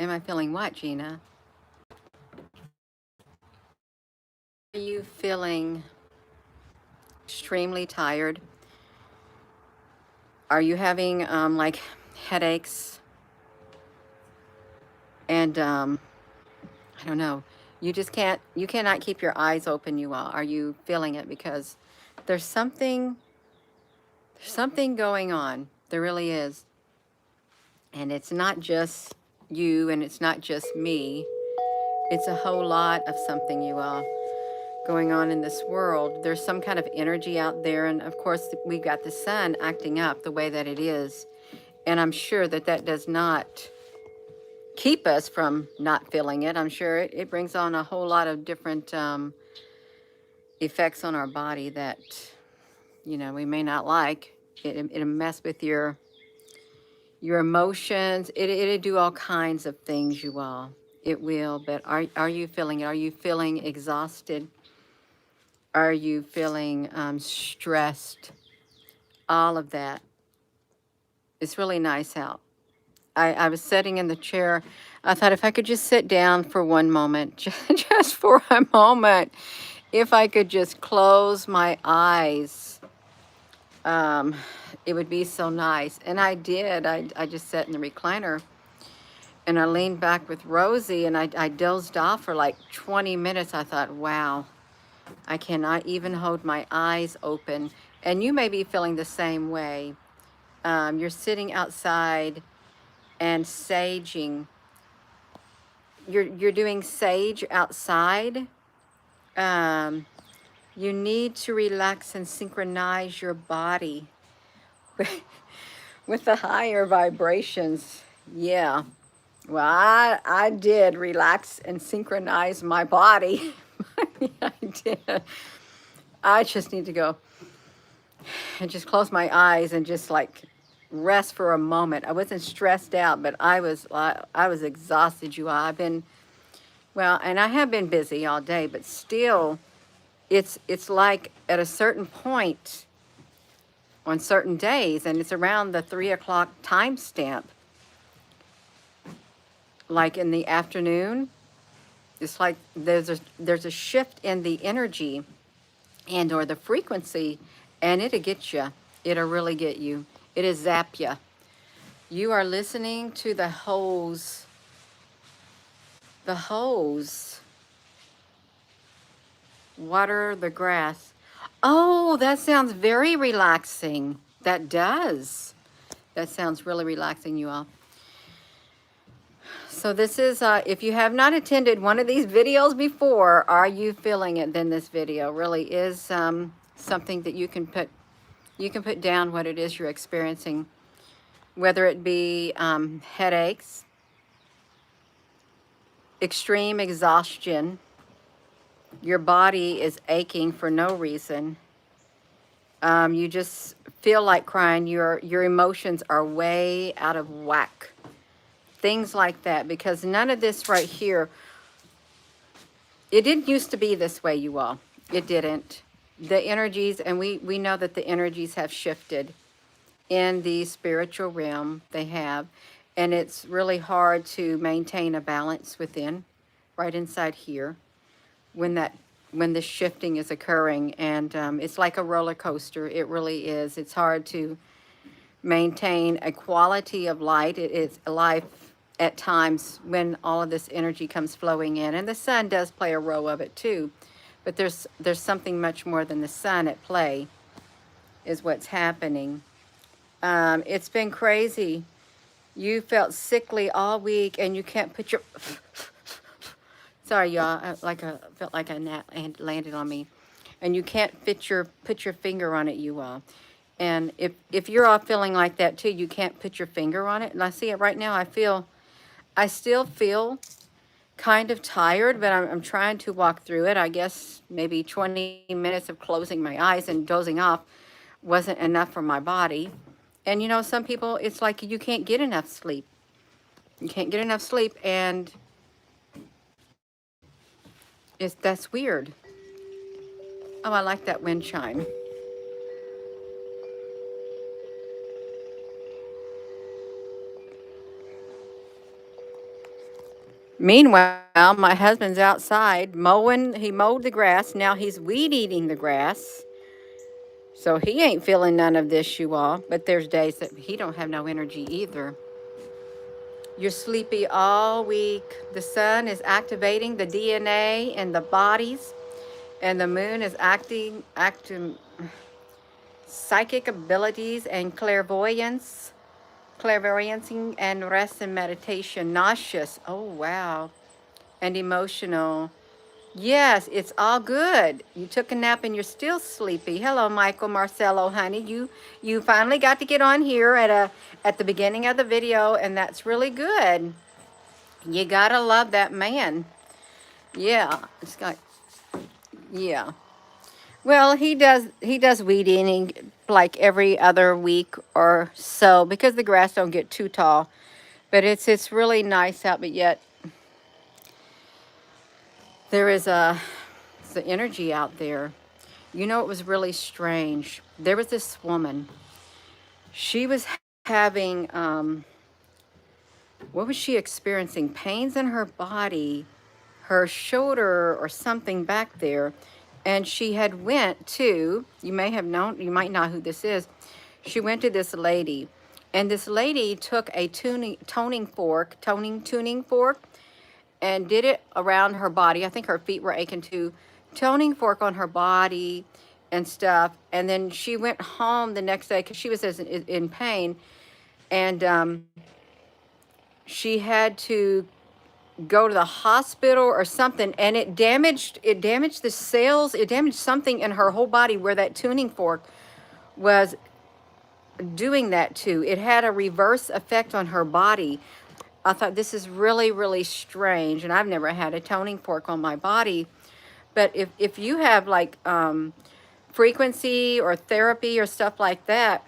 Am I feeling what, Gina? Are you feeling extremely tired? Are you having like headaches? And I don't know. You cannot keep your eyes open, you all. Are you feeling it? Because there's something going on. There really is. And it's not just you and it's not just me. It's a whole lot of something, you all, going on in this world. There's some kind of energy out there. And of course, we've got the sun acting up the way that it is. And I'm sure that that does not keep us from not feeling it. I'm sure it brings on a whole lot of different effects on our body that, you know, we may not like. It'll mess with your emotions. It'll do all kinds of things, you all. It will. But are you feeling it? Are you feeling exhausted? Are you feeling stressed? All of that. It's really nice out. I was sitting in the chair. I thought if I could just sit down for one moment, just for a moment, if I could just close my eyes, um, it would be so nice. And I did. I just sat in the recliner and I leaned back with Rosie and I dozed off for like 20 minutes. I thought, wow, I cannot even hold my eyes open. And you may be feeling the same way. You're sitting outside and saging. You're doing sage outside. You need to relax and synchronize your body with the higher vibrations. Yeah. Well, I did relax and synchronize my body. I did. I just need to go and just close my eyes and just like rest for a moment. I wasn't stressed out, but I was exhausted, you all. I've been, well, and I have been busy all day, but still it's like at a certain point on certain days, and it's around the 3 o'clock time stamp, like in the afternoon, it's like there's a shift in the energy and or the frequency, and it'll get you. It'll really get you. It'll zap you. You are listening to the hose water the grass. Oh, that sounds very relaxing. That does. That sounds really relaxing, you all. So this is, if you have not attended one of these videos before, are you feeling it? Then this video really is something that you can put down what it is you're experiencing, whether it be headaches, extreme exhaustion, your body is aching for no reason. You just feel like crying. Your emotions are way out of whack. Things like that, because none of this right here, it didn't used to be this way, you all. It didn't. The energies, and we know that the energies have shifted in the spiritual realm. They have. And it's really hard to maintain a balance within, right inside here, when this shifting is occurring. And it's like a roller coaster. It really is. It's hard to maintain a quality of light. It is life at times when all of this energy comes flowing in, and the sun does play a role of it too, but there's something much more than the sun at play is what's happening. It's been crazy. You felt sickly all week and you can't put your sorry y'all, felt like a gnat landed on me, and you can't put your finger on it, you all. And if you're all feeling like that too, you can't put your finger on it. And I see it right now. I still feel kind of tired, but I'm trying to walk through it. I guess maybe 20 minutes of closing my eyes and dozing off wasn't enough for my body. And you know, some people, it's like you can't get enough sleep. You can't get enough sleep, and that's weird. Oh, I like that wind chime. Meanwhile, my husband's outside mowing. He mowed the grass. Now he's weed eating the grass. So he ain't feeling none of this, you all. But there's days that he don't have no energy either. You're sleepy all week. The sun is activating the DNA in the bodies, and the moon is acting psychic abilities and clairvoyancing and rest and meditation. Nauseous. Oh wow. And emotional. Yes, it's all good. You took a nap and you're still sleepy. Hello, Michael, Marcelo, honey. You finally got to get on here at the beginning of the video, and that's really good. You gotta love that man. Yeah, it's got yeah. Well, he does weed eating like every other week or so because the grass don't get too tall. But it's really nice out, but yet there is the energy out there. You know, it was really strange. There was this woman. She was having, what was she experiencing? Pains in her body, her shoulder or something back there. And she had went to, you may have known, you might know who this is. She went to this lady. And this lady took a tuning fork, and did it around her body. I think her feet were aching too. Toning fork on her body and stuff. And then she went home the next day because she was in pain. And she had to go to the hospital or something. And it damaged the cells. It damaged something in her whole body where that tuning fork was doing that to. It had a reverse effect on her body. I thought this is really, really strange. And I've never had a toning fork on my body. But if you have like frequency or therapy or stuff like that,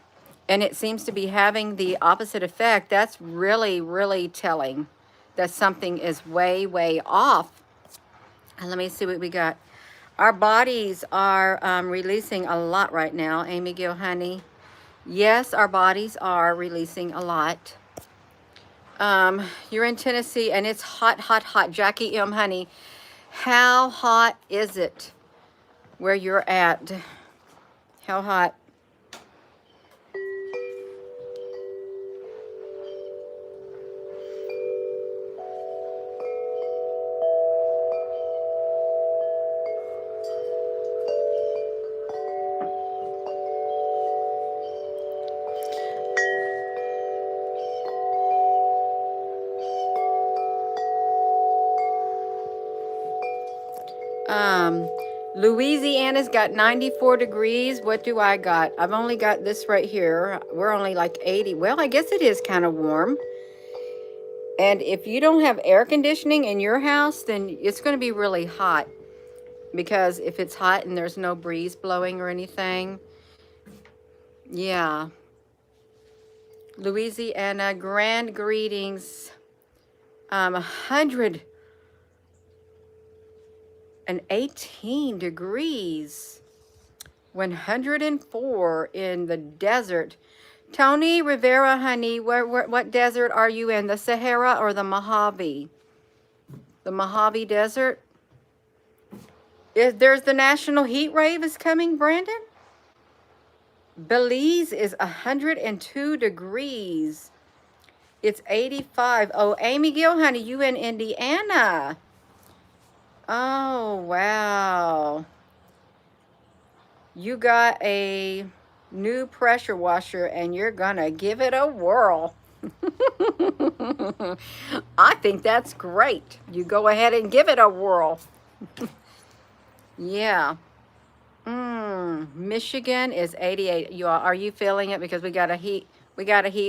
and it seems to be having the opposite effect, that's really, really telling that something is way, way off. And let me see what we got. Our bodies are releasing a lot right now. Amy Gill, honey. Yes, our bodies are releasing a lot. You're in Tennessee and it's hot, hot, hot. Jackie M, honey, how hot is it where you're at? How hot? Um, Louisiana's got 94 degrees. What do I got? I've only got this right here. We're only like 80. Well, I guess it is kind of warm. And if you don't have air conditioning in your house, then it's going to be really hot. Because if it's hot and there's no breeze blowing or anything, yeah. Louisiana, grand greetings. 118 degrees. 104 in the desert. Tony Rivera, honey, what desert are you in? The Sahara or the Mojave? The Mojave Desert? There's the national heat wave is coming, Brandon? Belize is 102 degrees. It's 85. Oh, Amy Gill, honey, you in Indiana. Oh, wow. You got a new pressure washer and you're gonna give it a whirl. I think that's great. You go ahead and give it a whirl. Yeah. Michigan is 88. Are you feeling it? Because we got a heat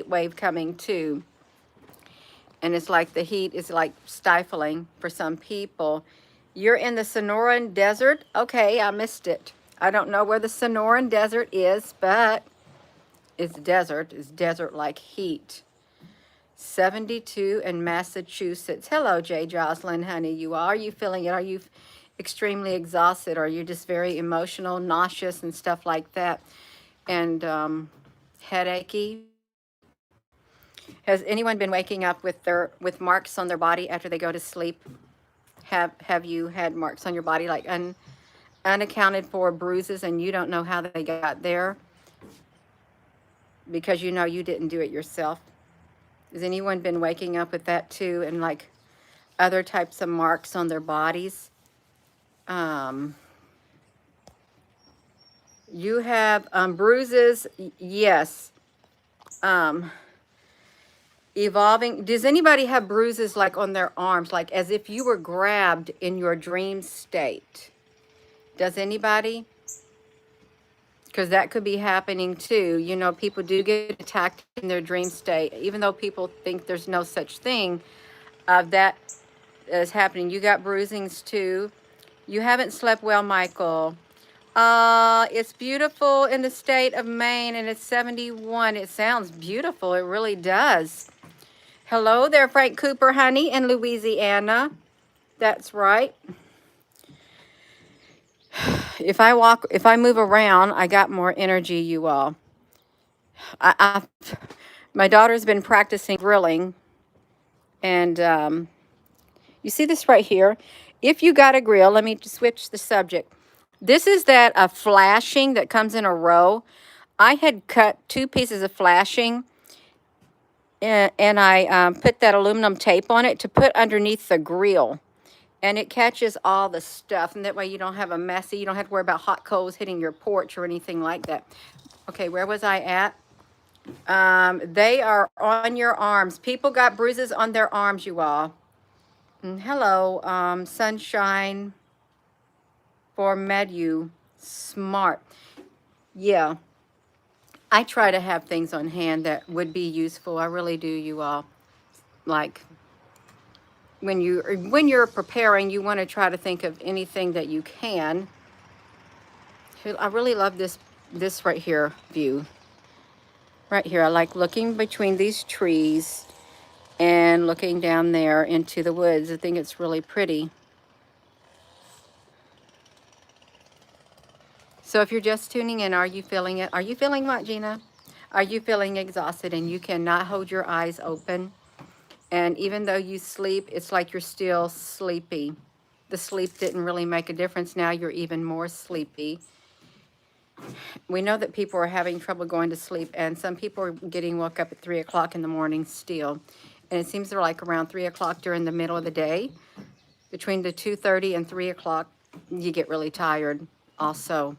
wave coming too. And it's like the heat is like stifling for some people. You're in the Sonoran Desert? Okay, I missed it. I don't know where the Sonoran Desert is, but it's desert. It's desert like heat. 72 in Massachusetts. Hello, Jay Jocelyn, honey. Are you feeling it? Are you extremely exhausted? Are you just very emotional, nauseous, and stuff like that? And headachy? Has anyone been waking up with marks on their body after they go to sleep? Have you had marks on your body, like unaccounted for bruises, and you don't know how they got there because you know you didn't do it yourself? Has anyone been waking up with that too, and like other types of marks on their bodies? You have bruises, yes. Um, Evolving. Does anybody have bruises like on their arms, like as if you were grabbed in your dream state? Does anybody? Because that could be happening too. You know, people do get attacked in their dream state, even though people think there's no such thing. That is happening. You got bruisings too. You haven't slept well, Michael. It's beautiful in the state of Maine, and it's 71. It sounds beautiful. It really does. Hello there, Frank Cooper, honey, in Louisiana. That's right. If I move around, I got more energy, you all. My daughter's been practicing grilling, and you see this right here. If you got a grill, let me switch the subject. This is that flashing that comes in a row. I had cut 2 pieces of flashing, and I put that aluminum tape on it to put underneath the grill. And it catches all the stuff, and that way you don't have you don't have to worry about hot coals hitting your porch or anything like that. Okay, where was I at? They are on your arms. People got bruises on their arms, you all. Hello, Sunshine for Medu. Smart. Yeah, I try to have things on hand that would be useful. I really do, you all. Like, when you're preparing, you want to try to think of anything that you can. I really love this right here view. Right here, I like looking between these trees and looking down there into the woods. I think it's really pretty. So if you're just tuning in, are you feeling it? Are you feeling what, Gina? Are you feeling exhausted and you cannot hold your eyes open? And even though you sleep, it's like you're still sleepy. The sleep didn't really make a difference. Now you're even more sleepy. We know that people are having trouble going to sleep, and some people are getting woke up at 3 o'clock in the morning still. And it seems they're like around 3 o'clock during the middle of the day. Between the 2:30 and 3 o'clock, you get really tired also.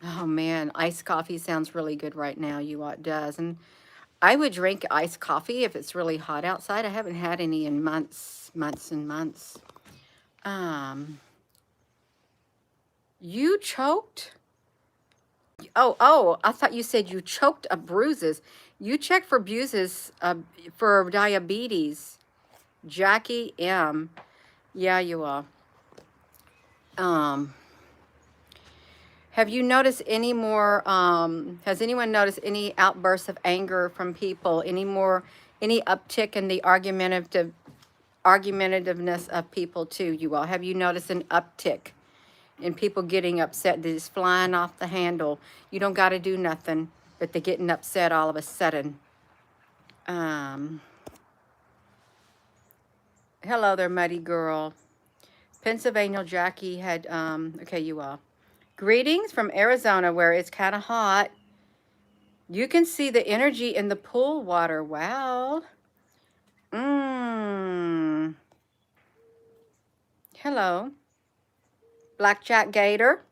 Oh man, iced coffee sounds really good right now. You what does. And I would drink iced coffee if it's really hot outside. I haven't had any in months and months. You choked? Oh, I thought you said you choked up bruises. You check for bruises for diabetes. Jackie M. Yeah, you are. Have you noticed any more, has anyone noticed any outbursts of anger from people? Any uptick in the argumentativeness of people too, you all? Have you noticed an uptick in people getting upset? They're just flying off the handle. You don't got to do nothing, but they're getting upset all of a sudden. Hello there, Muddy Girl. Pennsylvania Jackie had, okay, you all. Greetings from Arizona, where it's kind of hot. You can see the energy in the pool water. Wow. Hello. Blackjack Gator.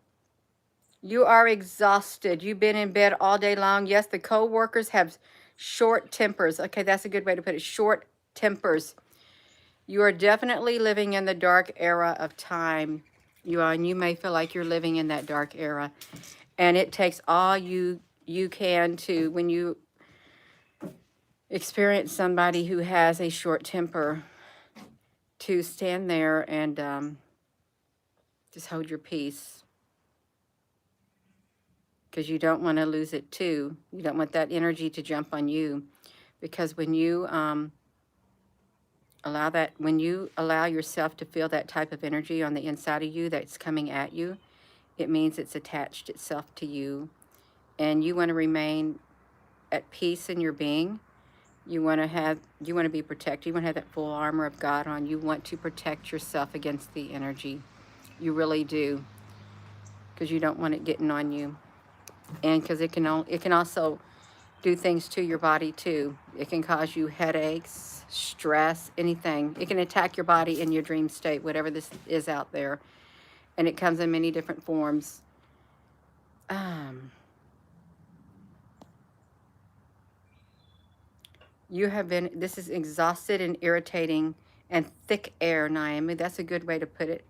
You are exhausted. You've been in bed all day long. Yes, the co-workers have short tempers. Okay, that's a good way to put it. Short tempers. You are definitely living in the dark era of time. You are, and you may feel like you're living in that dark era. And it takes all you can to, when you experience somebody who has a short temper, to stand there and just hold your peace. Because you don't want to lose it too. You don't want that energy to jump on you. Because when you allow yourself to feel that type of energy on the inside of you that's coming at you, it means it's attached itself to you. And you want to remain at peace in your being. You want to be protected. You want to have that full armor of God on. You want to protect yourself against the energy. You really do, because you don't want it getting on you. And because it can also do things to your body too. It can cause you headaches, stress, anything. It can attack your body in your dream state, whatever this is out there. And it comes in many different forms. You have been, this is exhausted and irritating and thick air, Naomi. That's a good way to put it.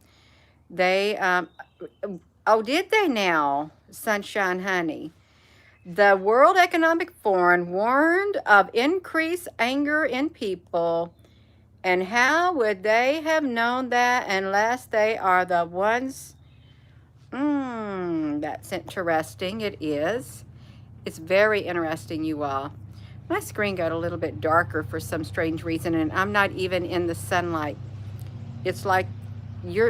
They, oh, did they now, Sunshine Honey? The World Economic Forum warned of increased anger in people. And how would they have known that unless they are the ones? That's interesting. It is. It's very interesting, you all. My screen got a little bit darker for some strange reason, and I'm not even in the sunlight. It's like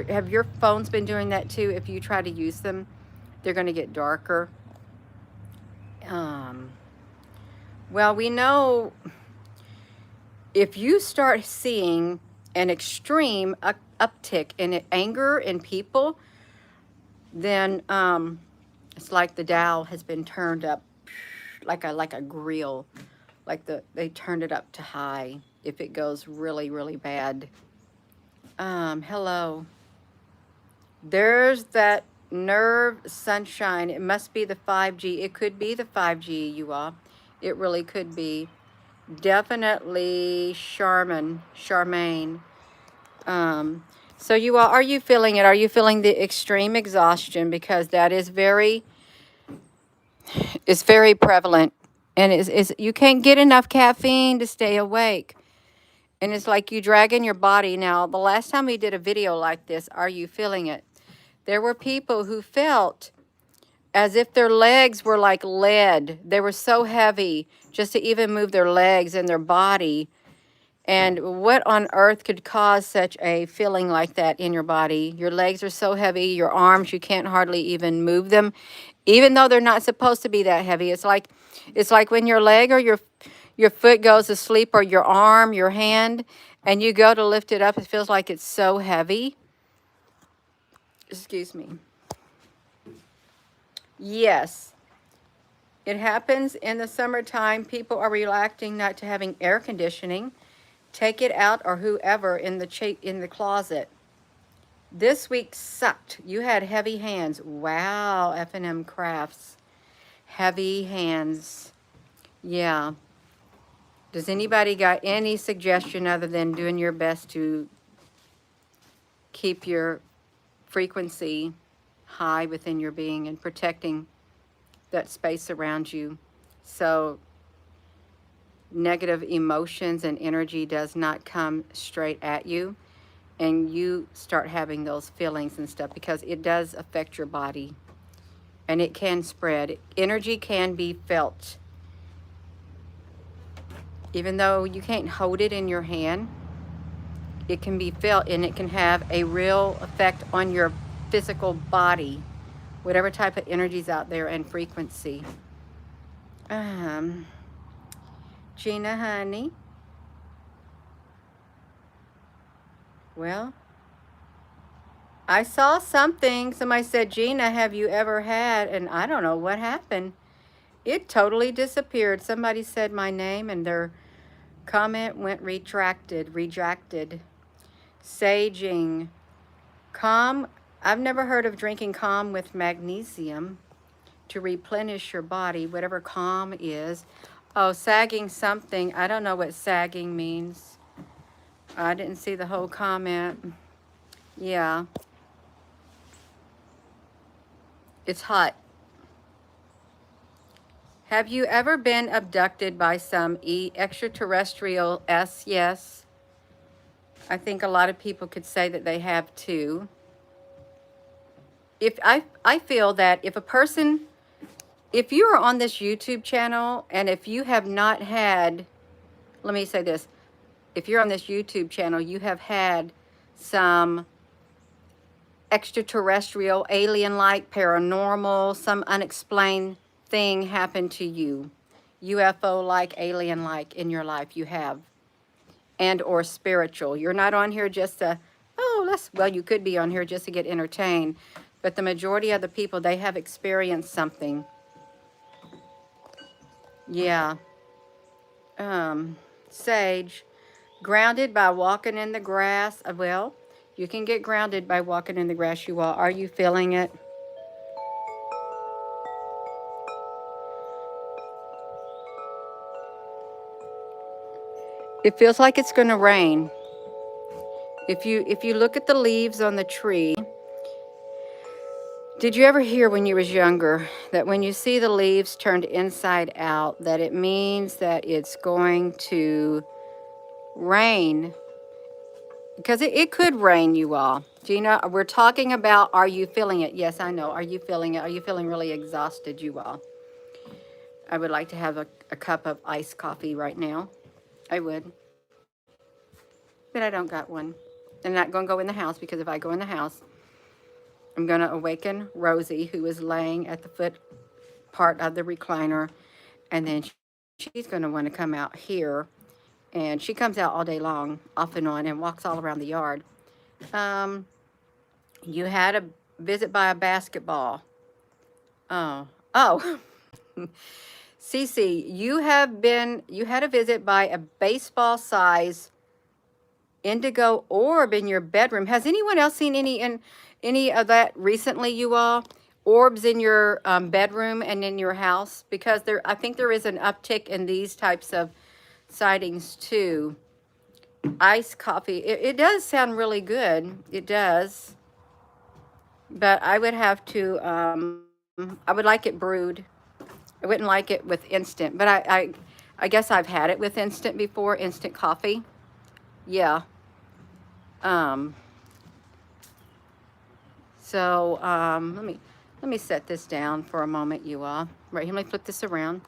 have your phones been doing that too? If you try to use them, they're going to get darker. Well, we know if you start seeing an extreme uptick in anger in people, then it's like the dial has been turned up like a grill, they turned it up to high if it goes really, really bad. Hello. There's that nerve, Sunshine. It must be the 5G. It could be the 5G, you all. It really could be. Definitely Charmaine. So you all, are you feeling it? Are you feeling the extreme exhaustion? Because that is it's very prevalent. And you can't get enough caffeine to stay awake. And it's like you dragging your body. Now, the last time we did a video like this, are you feeling it? There were people who felt as if their legs were like lead. They were so heavy just to even move their legs and their body. And what on earth could cause such a feeling like that in your body? Your legs are so heavy, your arms, you can't hardly even move them, even though they're not supposed to be that heavy. It's like when your leg or your foot goes to sleep, or your arm, your hand, and you go to lift it up, it feels like it's so heavy. Excuse me. Yes. It happens in the summertime. People are reacting not to having air conditioning. Take it out, or whoever in the closet. This week sucked. You had heavy hands. Wow, F&M Crafts. Heavy hands. Yeah. Does anybody got any suggestion other than doing your best to keep your frequency high within your being and protecting that space around you, so negative emotions and energy does not come straight at you and you start having those feelings and stuff, because it does affect your body and it can spread. Energy can be felt. Even though you can't hold it in your hand, it can be felt, and it can have a real effect on your physical body, whatever type of energy's out there and frequency. Gina, honey. Well, I saw something. Somebody said, Gina, have you ever had? And I don't know what happened. It totally disappeared. Somebody said my name and their comment went rejected. Saging. Calm. I've never heard of drinking calm with magnesium to replenish your body, whatever calm is. Oh, sagging something. I don't know what sagging means. I didn't see the whole comment. Yeah. It's hot. Have you ever been abducted by some extraterrestrial? Yes. I think a lot of people could say that they have too. If I feel that if you are on this YouTube channel, and if you have not had, let me say this, if you're on this YouTube channel, you have had some extraterrestrial, alien-like, paranormal, some unexplained thing happen to you. UFO-like, alien-like in your life. You have. And or spiritual. You're not on here just to, well, you could be on here just to get entertained. But the majority of the people, they have experienced something. Yeah. Sage. Grounded by walking in the grass. Well, you can get grounded by walking in the grass, you all. Are you feeling it? It feels like it's going to rain. If you look at the leaves on the tree, did you ever hear when you was younger that when you see the leaves turned inside out, that it means that it's going to rain? Because it could rain, you all. Gina, we're talking about, are you feeling it? Yes, I know. Are you feeling it? Are you feeling really exhausted, you all? I would like to have a cup of iced coffee right now. I would. But I don't got one. I'm not going to go in the house, because if I go in the house, I'm going to awaken Rosie, who is laying at the foot part of the recliner, and then she's going to want to come out here, and she comes out all day long, off and on, and walks all around the yard. You had a visit by a basketball. Oh. Cece, you had a visit by a baseball size indigo orb in your bedroom. Has anyone else seen any of that recently, you all? Orbs in your bedroom and in your house? Because I think there is an uptick in these types of sightings too. Iced coffee. It does sound really good. It does. But I would have to, I would like it brewed. I wouldn't like it with instant. But I guess I've had it with instant before, instant coffee. Yeah. So let me set this down for a moment, you all. Right here, let me flip this around.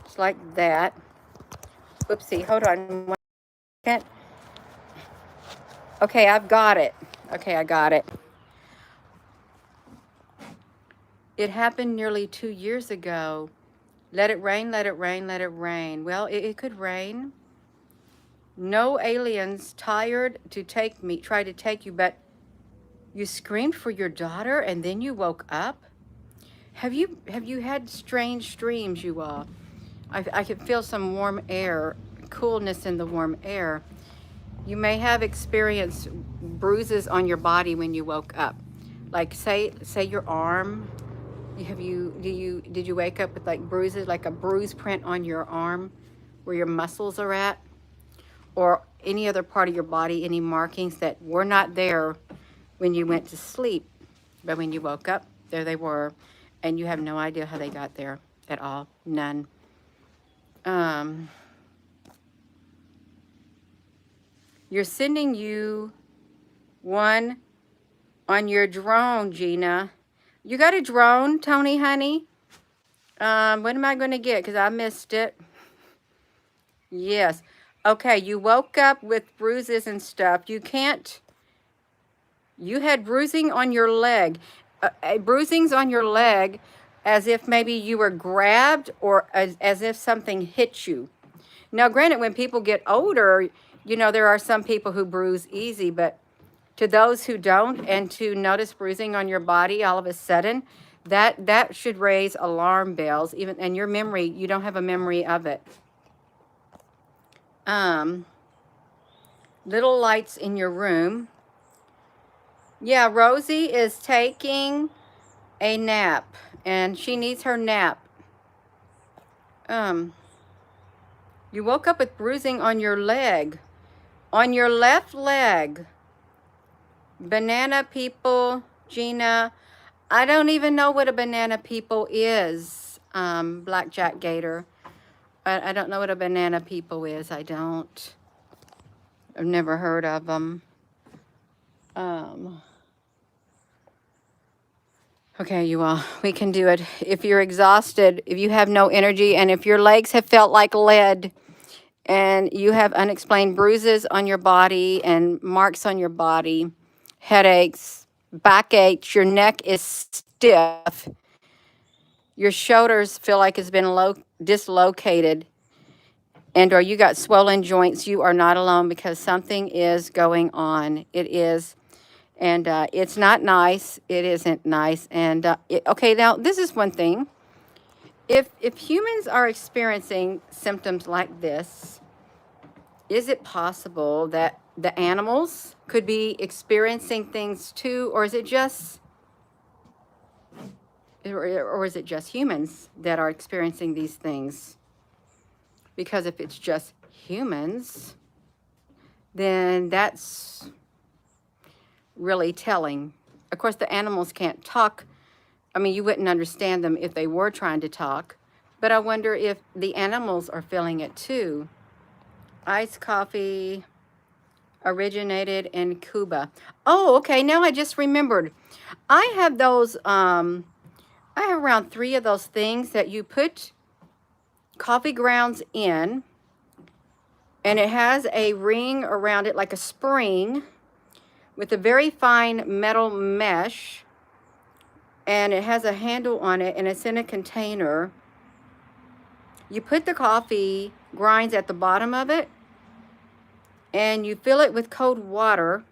Just like that. Whoopsie, hold on 1 second. Okay, I've got it. Okay, I got it. It happened nearly 2 years ago. Let it rain, let it rain, let it rain. Well, it could rain. No aliens tried to take you, but you screamed for your daughter and then you woke up? Have you had strange dreams, you all? I can feel some warm air, coolness in the warm air. You may have experienced bruises on your body when you woke up. Like say your arm. Did you wake up with like bruises, like a bruise print on your arm where your muscles are at? Or any other part of your body, any markings that were not there when you went to sleep, but when you woke up, there they were, and you have no idea how they got there at all. None. You're sending you one on your drone, Gina. You got a drone, Tony, honey? What am I going to get? Because I missed it. Yes. Okay, you woke up with bruises and stuff. You had bruising on your leg. Bruisings on your leg as if maybe you were grabbed or as if something hit you. Now, granted, when people get older, there are some people who bruise easy, but to those who don't, and to notice bruising on your body all of a sudden, that should raise alarm bells. And your memory, you don't have a memory of it. Little lights in your room. Yeah, Rosie is taking a nap, and she needs her nap. You woke up with bruising on your leg, on your left leg. Banana people, Gina. I don't even know what a banana people is, Blackjack Gator. I don't know what a banana people is. I don't. I've never heard of them. Okay, you all, we can do it. If you're exhausted, if you have no energy, and if your legs have felt like lead, and you have unexplained bruises on your body and marks on your body, headaches, backaches, your neck is stiff, your shoulders feel like it's been dislocated and or you got swollen joints, you are not alone because something is going on. It is. And it's not nice. It isn't nice. And okay, now this is one thing. If humans are experiencing symptoms like this, is it possible that the animals could be experiencing things too, or is it just humans that are experiencing these things? Because if it's just humans, then that's really telling. Of course, the animals can't talk. I mean, you wouldn't understand them if they were trying to talk, but I wonder if the animals are feeling it too. Iced coffee originated in Cuba. Oh, okay, now I just remembered. I have those, I have around 3 of those things that you put coffee grounds in, and it has a ring around it like a spring with a very fine metal mesh, and it has a handle on it, and it's in a container. You put the coffee grinds at the bottom of it, and you fill it with cold water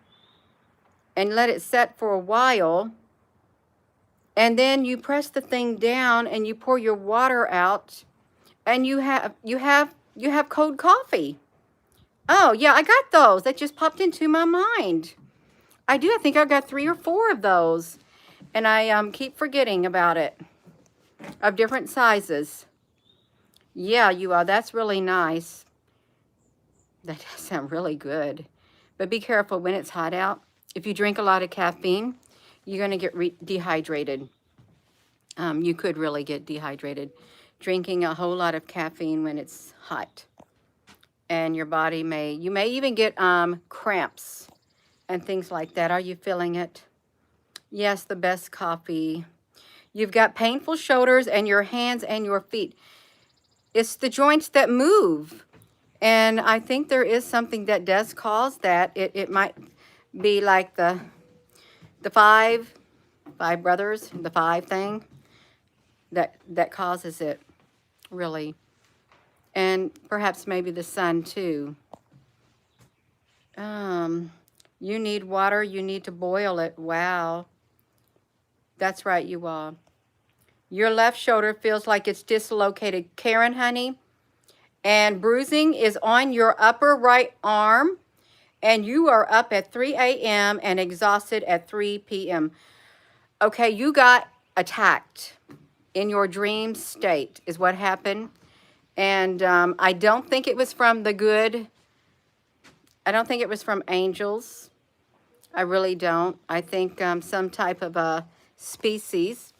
and let it set for a while, and then you press the thing down and you pour your water out, and you have cold coffee. Oh yeah, I got those. That just popped into my mind. I do. I think I got 3 or 4 of those, and I keep forgetting about it. Of different sizes. Yeah, you are. That's really nice. That does sound really good. But be careful when it's hot out. If you drink a lot of caffeine, you're going to get dehydrated. You could really get dehydrated drinking a whole lot of caffeine when it's hot. And your body you may even get cramps and things like that. Are you feeling it? Yes, the best coffee. You've got painful shoulders and your hands and your feet. It's the joints that move. And I think there is something that does cause that. It might be like the five brothers, the 5 thing that causes it, really. And perhaps maybe the sun too. You need water, you need to boil it. Wow. That's right, you all. Your left shoulder feels like it's dislocated. Karen, honey, and bruising is on your upper right arm, and you are up at 3 a.m. and exhausted at 3 p.m. Okay, you got attacked in your dream state is what happened. And I don't think it was from the good. I don't think it was from angels. I really don't. I think some type of a species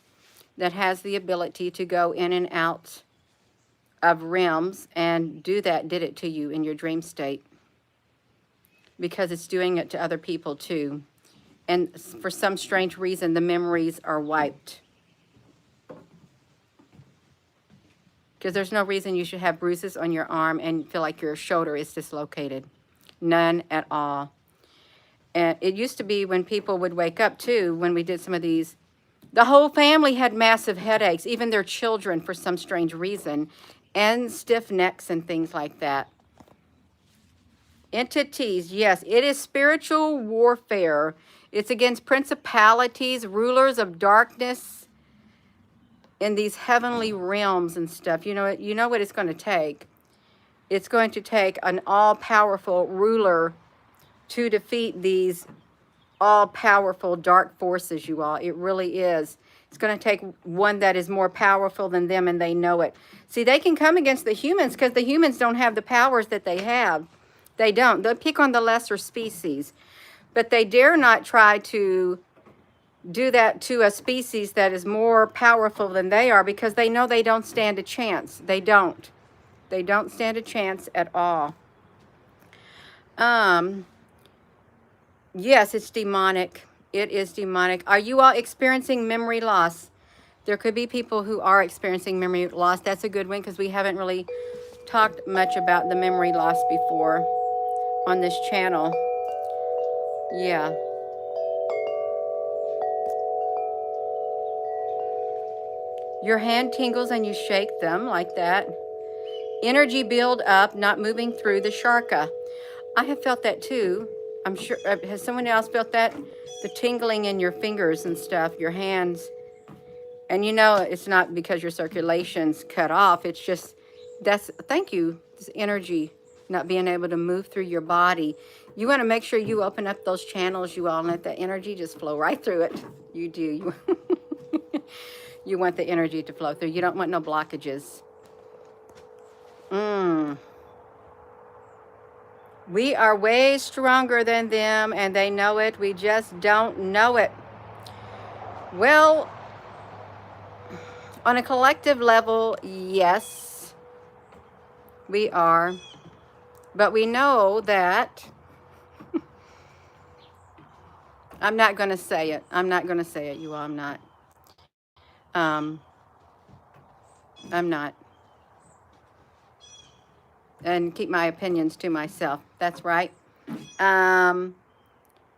that has the ability to go in and out of realms and did it to you in your dream state, because it's doing it to other people too. And for some strange reason, the memories are wiped. Because there's no reason you should have bruises on your arm and feel like your shoulder is dislocated. None at all. And it used to be when people would wake up too, when we did some of these, the whole family had massive headaches, even their children for some strange reason, and stiff necks and things like that. Entities, yes, it is spiritual warfare. It's against principalities, rulers of darkness in these heavenly realms and stuff. You know what it's going to take. It's going to take an all-powerful ruler to defeat these all-powerful dark forces, you all. It really is. It's going to take one that is more powerful than them, and they know it. See, they can come against the humans because the humans don't have the powers that they have. They don't. They'll pick on the lesser species. But they dare not try to do that to a species that is more powerful than they are, because they know they don't stand a chance. They don't. They don't stand a chance at all. Yes, it's demonic. It is demonic. Are you all experiencing memory loss? There could be people who are experiencing memory loss. That's a good one, because we haven't really talked much about the memory loss before on this channel. Yeah. Your hand tingles and you shake them like that. Energy build up, not moving through the sharka. I have felt that too. I'm sure, has someone else felt that? The tingling in your fingers and stuff, your hands. And you know, it's not because your circulation's cut off. It's just, thank you, this energy not being able to move through your body. You want to make sure you open up those channels, you all, and let that energy just flow right through it. You do. You want the energy to flow through. You don't want no blockages. We are way stronger than them, and they know it. We just don't know it. Well, on a collective level, yes, we are. But we know that, I'm not going to say it. I'm not going to say it, you all. I'm not. I'm not. And keep my opinions to myself. That's right.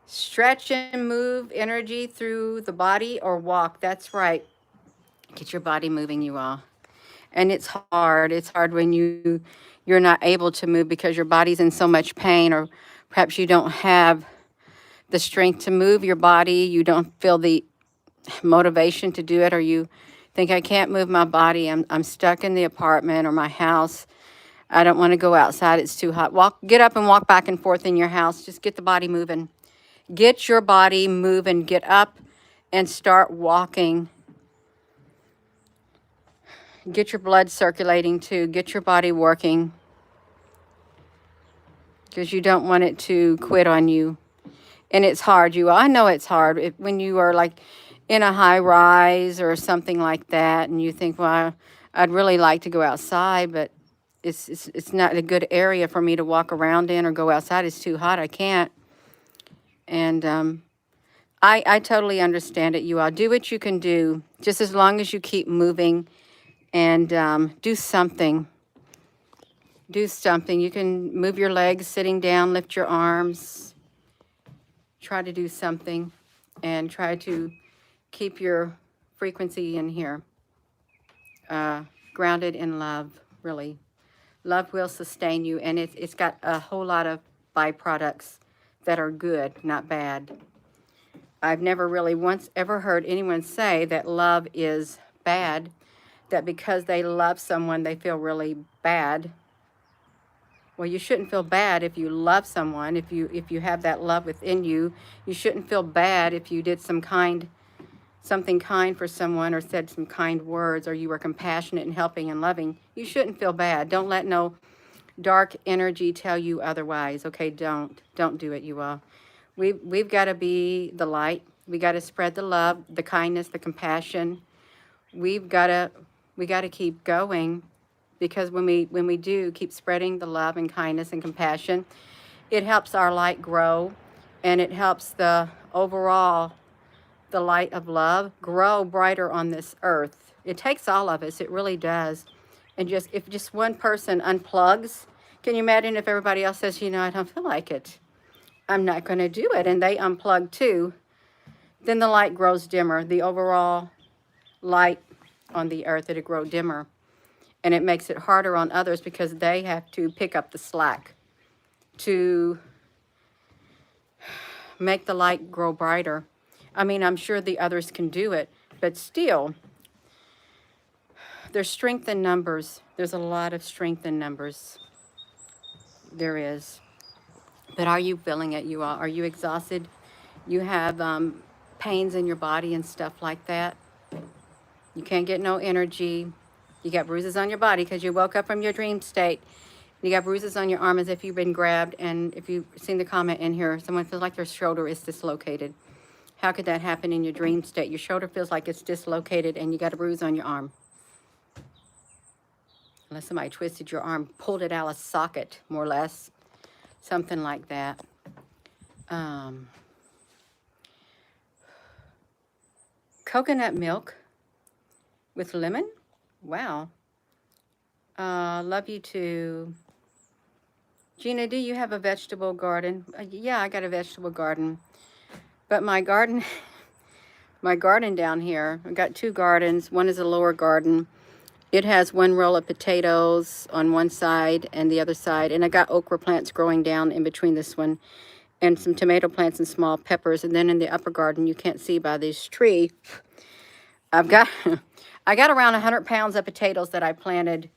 Stretch and move energy through the body or walk. That's right. Get your body moving, you all. And it's hard. It's hard when you're not able to move because your body's in so much pain, or perhaps you don't have the strength to move your body. You don't feel the motivation to do it, or you think, I can't move my body. I'm stuck in the apartment or my house. I don't want to go outside. It's too hot. Get up and walk back and forth in your house. Just get the body moving. Get your body moving. Get up and start walking. Get your blood circulating too. Get your body working, because you don't want it to quit on you. And it's hard, you all. I know it's hard when you are like in a high rise or something like that, and you think, well, I'd really like to go outside, but it's not a good area for me to walk around in or go outside. It's too hot. I can't. And I totally understand it, you all. Do what you can do, just as long as you keep moving and do something. Do something. You can move your legs sitting down, lift your arms. Try to do something and try to keep your frequency in here grounded in love, really. Love will sustain you, and it's got a whole lot of byproducts that are good, not bad. I've never really once ever heard anyone say that love is bad, that because they love someone, they feel really bad. Well, you shouldn't feel bad if you love someone. If you have that love within you, you shouldn't feel bad if you did something kind for someone, or said some kind words, or you were compassionate and helping and loving. You shouldn't feel bad. Don't let no dark energy tell you otherwise. Okay, don't do it, you all. We've got to be the light. We got to spread the love, the kindness, the compassion. We got to keep going, because when we do keep spreading the love and kindness and compassion, it helps our light grow, and it helps the light of love grow brighter on this earth. It takes all of us. It really does. And if just one person unplugs, can you imagine if everybody else says, I don't feel like it, I'm not going to do it, and they unplug too, then the light grows dimmer. The overall light on the earth, it'll grow dimmer. And it makes it harder on others, because they have to pick up the slack to make the light grow brighter. I mean, I'm sure the others can do it, but still, there's strength in numbers. There's a lot of strength in numbers. There is. But are you feeling it, you all? Are you exhausted? You have pains in your body and stuff like that? You can't get no energy. You got bruises on your body because you woke up from your dream state. You got bruises on your arm as if you've been grabbed. And if you've seen the comment in here, someone feels like their shoulder is dislocated. How could that happen in your dream state? Your shoulder feels like it's dislocated and you got a bruise on your arm. Unless somebody twisted your arm, pulled it out of socket, more or less. Something like that. Coconut milk with lemon? Wow. Love you too. Gina, do you have a vegetable garden? Yeah, I got a vegetable garden. But my garden, my garden down here. I've got two gardens. One is a lower garden. It has one row of potatoes on one side and the other side. And I got okra plants growing down in between this one, and some tomato plants and small peppers. And then in the upper garden, you can't see by this tree, I've got, I got around 100 pounds of potatoes that I planted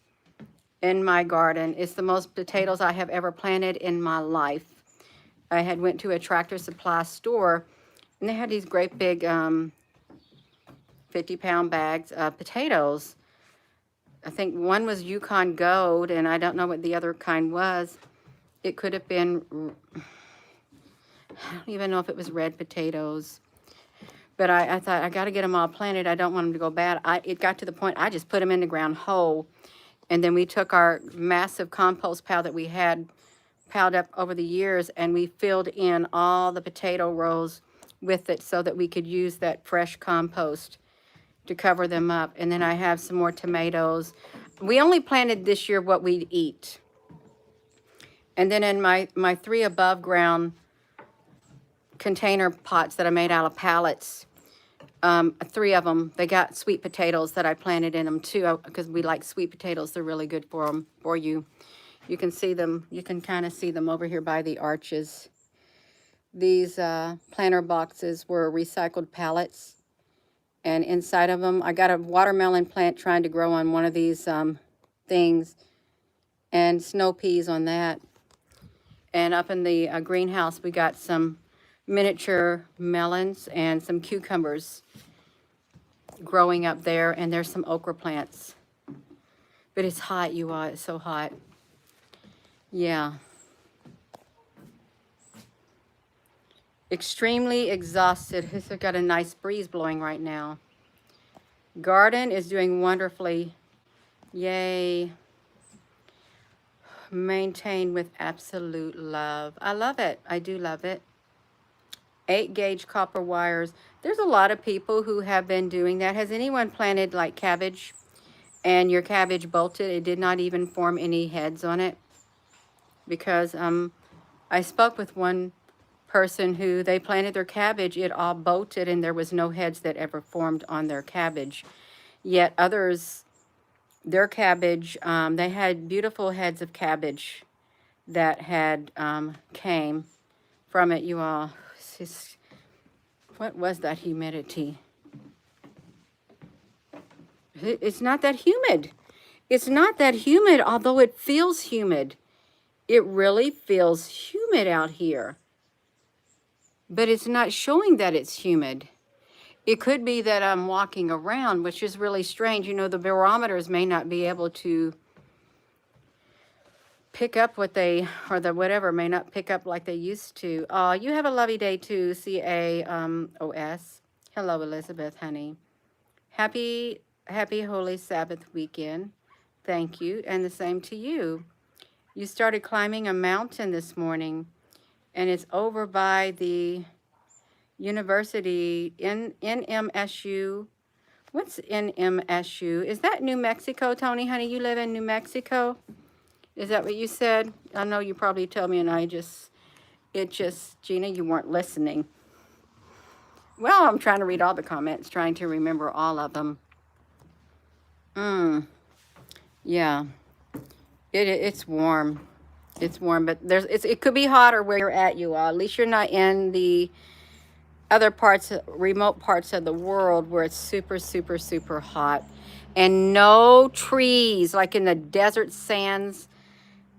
in my garden. It's the most potatoes I have ever planted in my life. I had went to a Tractor Supply store, and they had these great big 50-pound bags of potatoes. I think one was Yukon Gold, and I don't know what the other kind was. It could have been, I don't even know if it was red potatoes. But I thought, I got to get them all planted. I don't want them to go bad. It got to the point, I just put them in the ground whole. And then we took our massive compost pile that we had piled up over the years, and we filled in all the potato rows with it so that we could use that fresh compost to cover them up. And then I have some more tomatoes. We only planted this year what we'd eat. And then in my 3 above ground container pots that I made out of pallets, 3 of them, they got sweet potatoes that I planted in them too, because we like sweet potatoes. They're really good for you. You can see them, you can kind of see them over here by the arches. These planter boxes were recycled pallets, and inside of them, I got a watermelon plant trying to grow on one of these things, and snow peas on that. And up in the greenhouse, we got some miniature melons and some cucumbers growing up there, and there's some okra plants. But it's hot, you all. It's so hot. Yeah. Extremely exhausted. It's got a nice breeze blowing right now. Garden is doing wonderfully. Yay. Maintained with absolute love. I love it. I do love it. 8-gauge copper wires. There's a lot of people who have been doing that. Has anyone planted like cabbage and your cabbage bolted? It did not even form any heads on it? Because I spoke with one person who they planted their cabbage, it all bolted, and there was no heads that ever formed on their cabbage. Yet others, their cabbage, they had beautiful heads of cabbage that had came from it, you all. What was that humidity? It's not that humid. It's not that humid, although it feels humid. It really feels humid out here. But it's not showing that it's humid. It could be that I'm walking around, which is really strange. You know, the barometers may not be able to pick up what they, or the whatever, may not pick up like they used to. You have a lovely day too, CAOS. Hello, Elizabeth, honey. Happy Holy Sabbath weekend. Thank you, and the same to you. You started climbing a mountain this morning, and it's over by the university, NMSU. What's NMSU? Is that New Mexico, Tony, honey? You live in New Mexico? Is that what you said? I know you probably told me, and Gina, you weren't listening. Well, I'm trying to read all the comments, trying to remember all of them. Yeah. It's warm. It's warm, but it could be hotter where you're at, you all. At least you're not in the other parts, remote parts of the world where it's super, super, super hot. And no trees, like in the desert sands.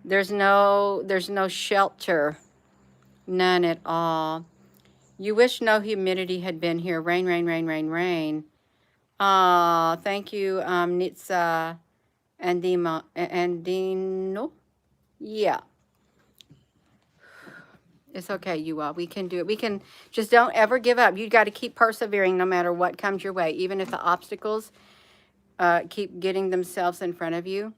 There's no shelter. None at all. You wish no humidity had been here. Rain, rain, rain, rain, rain. Thank you, Nitsa Andino. Yeah. It's okay, you all. We can do it. We can, just don't ever give up. You got to keep persevering no matter what comes your way. Even if the obstacles keep getting themselves in front of you,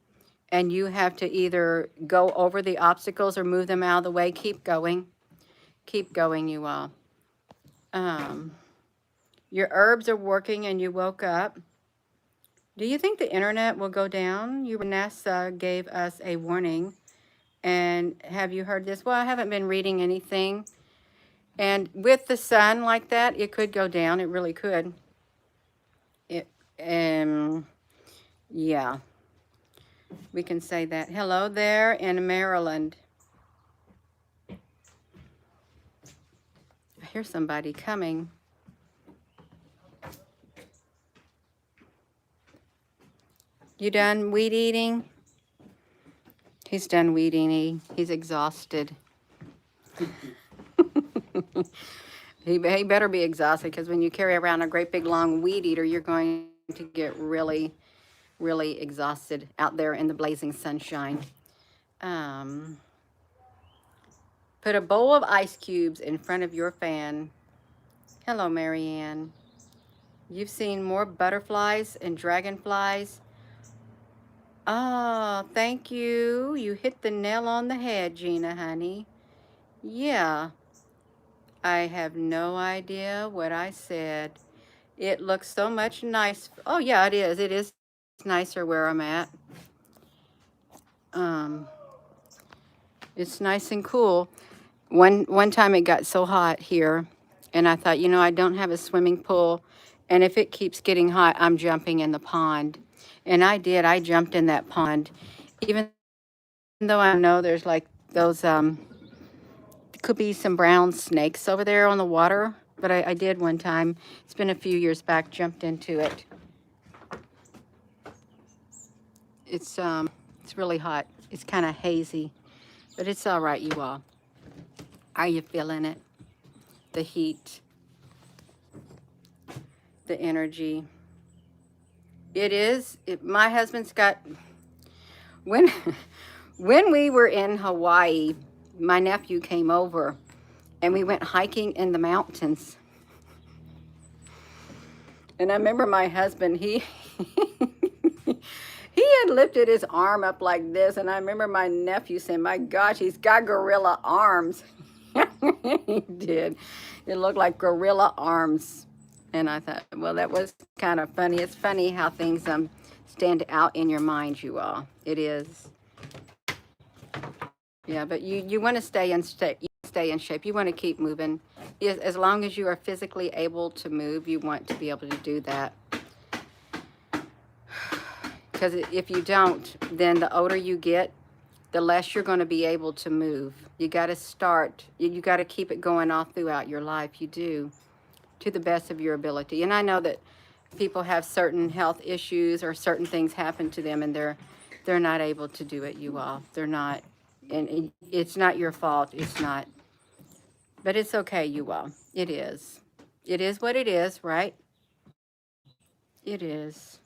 and you have to either go over the obstacles or move them out of the way. Keep going. Keep going, you all. Your herbs are working and you woke up. Do you think the internet will go down? NASA gave us a warning. And have you heard this? Well, I haven't been reading anything. And with the sun like that, it could go down. It really could. It, yeah, we can say that. Hello there in Maryland. I hear somebody coming. You done weed eating? He's done weed eating. He's exhausted. He better be exhausted, because when you carry around a great big long weed eater, you're going to get really, really exhausted out there in the blazing sunshine. Put a bowl of ice cubes in front of your fan. Hello, Marianne. You've seen more butterflies and dragonflies. Oh, thank you. You hit the nail on the head, Gina, honey. Yeah, I have no idea what I said. It looks so much nice. Oh, yeah, it is. It is nicer where I'm at. It's nice and cool. One time it got so hot here, and I thought, you know, I don't have a swimming pool, and if it keeps getting hot, I'm jumping in the pond. And I did. I jumped in that pond, even though I know there's like those, could be some brown snakes over there on the water, but I did one time. It's been a few years back, jumped into it. It's really hot. It's kind of hazy, but it's all right, you all. Are you feeling it? The heat, the energy. It is. My husband's got, when, when we were in Hawaii, my nephew came over and we went hiking in the mountains. And I remember my husband, he had lifted his arm up like this. And I remember my nephew saying, my gosh, he's got gorilla arms. He did. It looked like gorilla arms. And I thought, well, that was kind of funny. It's funny how things stand out in your mind, you all. It is. Yeah, but you want to stay in shape. You want to keep moving. As long as you are physically able to move, you want to be able to do that. Because if you don't, then the older you get, the less you're going to be able to move. You got to start. You got to keep it going all throughout your life. You do, to the best of your ability. And I know that people have certain health issues or certain things happen to them, and they're not able to do it, you all. They're not. And it's not your fault. It's not. But it's okay, you all. It is. It is what it is, right? It is.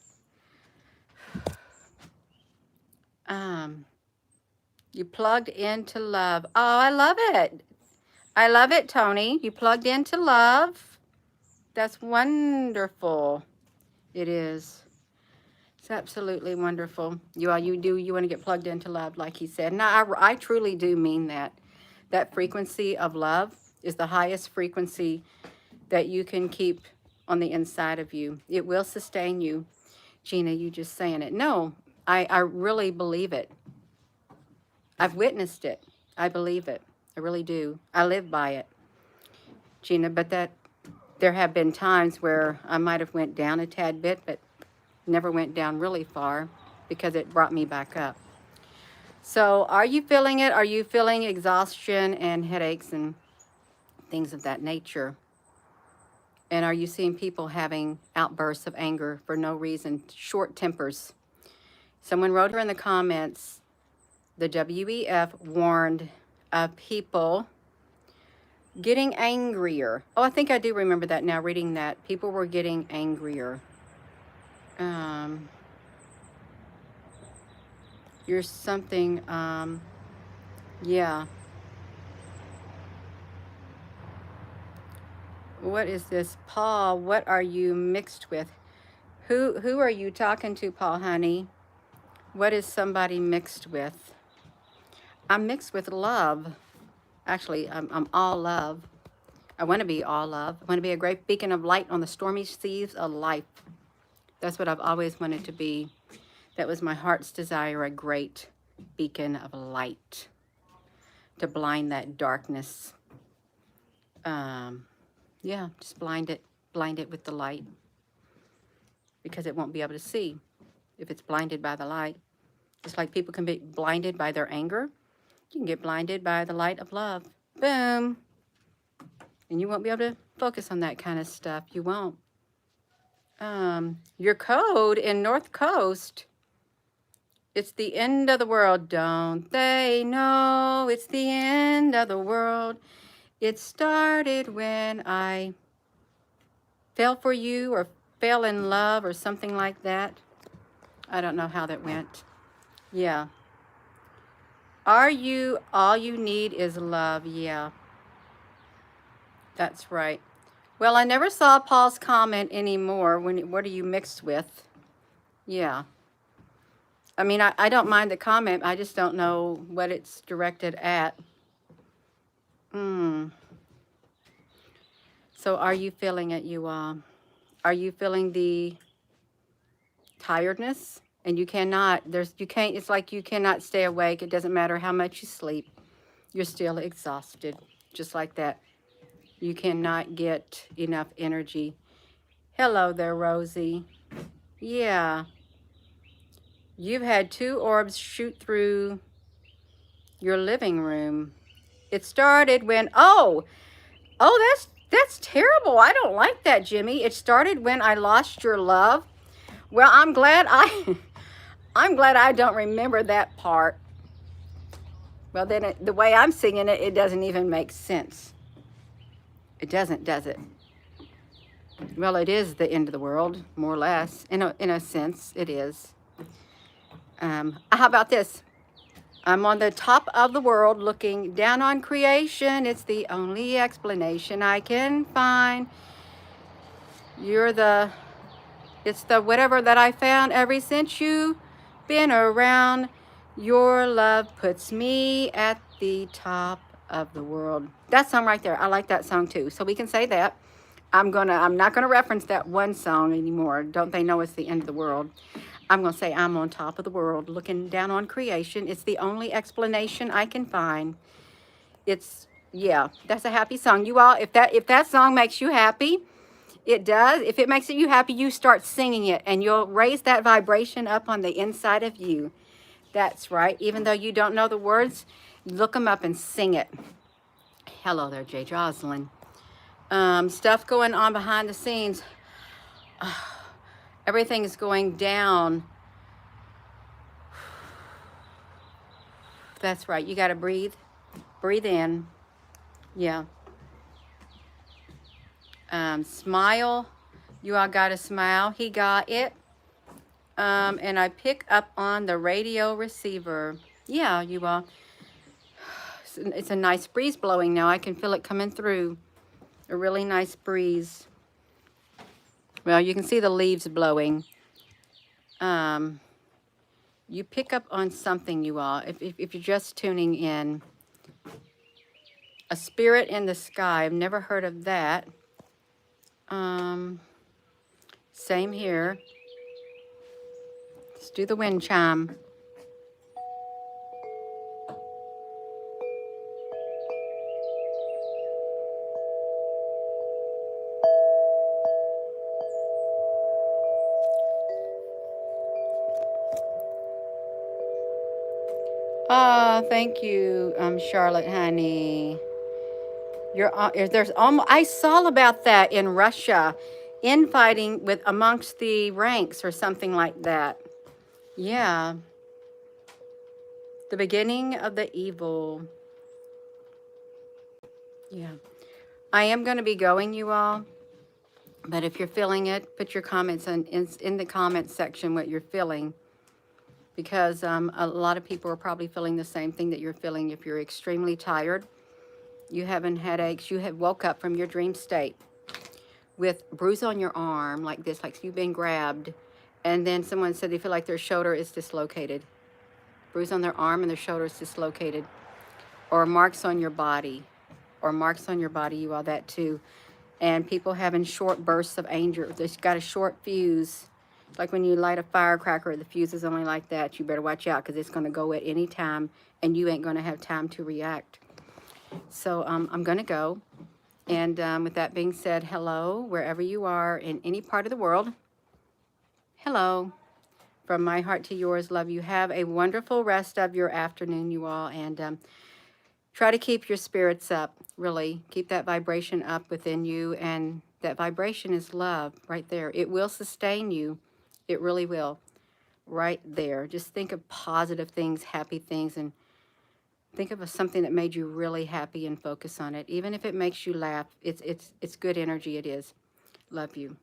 You plugged into love. Oh, I love it. I love it, Tony. You plugged into love. That's wonderful. It is. It's absolutely wonderful. You want to get plugged into love, like he said. And I truly do mean that. That frequency of love is the highest frequency that you can keep on the inside of you. It will sustain you. Gina, you just saying it. No, I really believe it. I've witnessed it. I believe it. I really do. I live by it, Gina. But there have been times where I might have went down a tad bit, but never went down really far, because it brought me back up. So are you feeling it? Are you feeling exhaustion and headaches and things of that nature? And are you seeing people having outbursts of anger for no reason, short tempers? Someone wrote here in the comments, the WEF warned of people getting angrier. Oh, I think I do remember that now, reading that. People were getting angrier. You're something, yeah. What is this? Paul, what are you mixed with? Who are you talking to, Paul, honey? What is somebody mixed with? I'm mixed with love. Actually, I'm all love. I want to be all love. I want to be a great beacon of light on the stormy seas of life. That's what I've always wanted to be. That was my heart's desire, a great beacon of light to blind that darkness Yeah, just blind it with the light, because it won't be able to see if it's blinded by the light. Just like people can be blinded by their anger, you can get blinded by the light of love. Boom. And you won't be able to focus on that kind of stuff. You won't. Your code in North Coast, it's the end of the world. Don't they know it's the end of the world? It started when I fell for you, or fell in love, or something like that. I don't know how that went. Yeah. Are you all you need is love? Yeah. That's right. Well, I never saw Paul's comment anymore. What are you mixed with? Yeah. I mean, I don't mind the comment. I just don't know what it's directed at. So are you feeling it, you all? Are you feeling the tiredness? And you cannot, it's like you cannot stay awake. It doesn't matter how much you sleep. You're still exhausted, just like that. You cannot get enough energy. Hello there, Rosie. Yeah. You've had 2 orbs shoot through your living room. It started when, oh, that's terrible. I don't like that, Jimmy. It started when I lost your love. Well, I'm glad I'm glad I don't remember that part. Well, then the way I'm singing it, it doesn't even make sense. It doesn't, does it? Well, it is the end of the world, more or less. In a sense, it is. How about this? I'm on the top of the world looking down on creation. It's the only explanation I can find. It's the whatever that I found ever since you've been around. Your love puts me at the top of the world. That song right there, I like that song too. So we can say that. I'm not gonna reference that one song anymore. Don't they know it's the end of the world? I'm gonna say I'm on top of the world, looking down on creation. It's the only explanation I can find. Yeah, that's a happy song. You all, if that song makes you happy, it does. If it makes you happy, you start singing it, and you'll raise that vibration up on the inside of you. That's right. Even though you don't know the words, look them up and sing it. Hello there, Jay Jocelyn. Stuff going on behind the scenes. Everything is going down. That's right. You got to breathe. Breathe in. Yeah. Smile. You all got to smile. He got it. And I pick up on the radio receiver. Yeah, you all. It's a nice breeze blowing now. I can feel it coming through. A really nice breeze. Well, you can see the leaves blowing. You pick up on something, you all. If you're just tuning in. A spirit in the sky. I've never heard of that. Same here. Let's do the wind chime. Oh, thank you, Charlotte, honey. There's almost, I saw about that in Russia, infighting amongst the ranks or something like that. Yeah. The beginning of the evil. Yeah. I am going to be going, you all. But if you're feeling it, put your comments in the comments section what you're feeling. Because a lot of people are probably feeling the same thing that you're feeling. If you're extremely tired, you having headaches, you have woke up from your dream state with bruise on your arm like this, like you've been grabbed. And then someone said they feel like their shoulder is dislocated. Bruise on their arm and their shoulder is dislocated. Or marks on your body. Or marks on your body, you all, that too. And people having short bursts of anger. They've got a short fuse. Like when you light a firecracker, the fuse is only like that. You better watch out because it's going to go at any time and you ain't going to have time to react. So I'm going to go. And with that being said, hello, wherever you are in any part of the world. Hello. From my heart to yours, love you. Have a wonderful rest of your afternoon, you all. And try to keep your spirits up, really. Keep that vibration up within you. And that vibration is love right there. It will sustain you. It really will. Right there. Just think of positive things, happy things, and think of something that made you really happy and focus on it. Even if it makes you laugh, it's good energy. It is. Love you.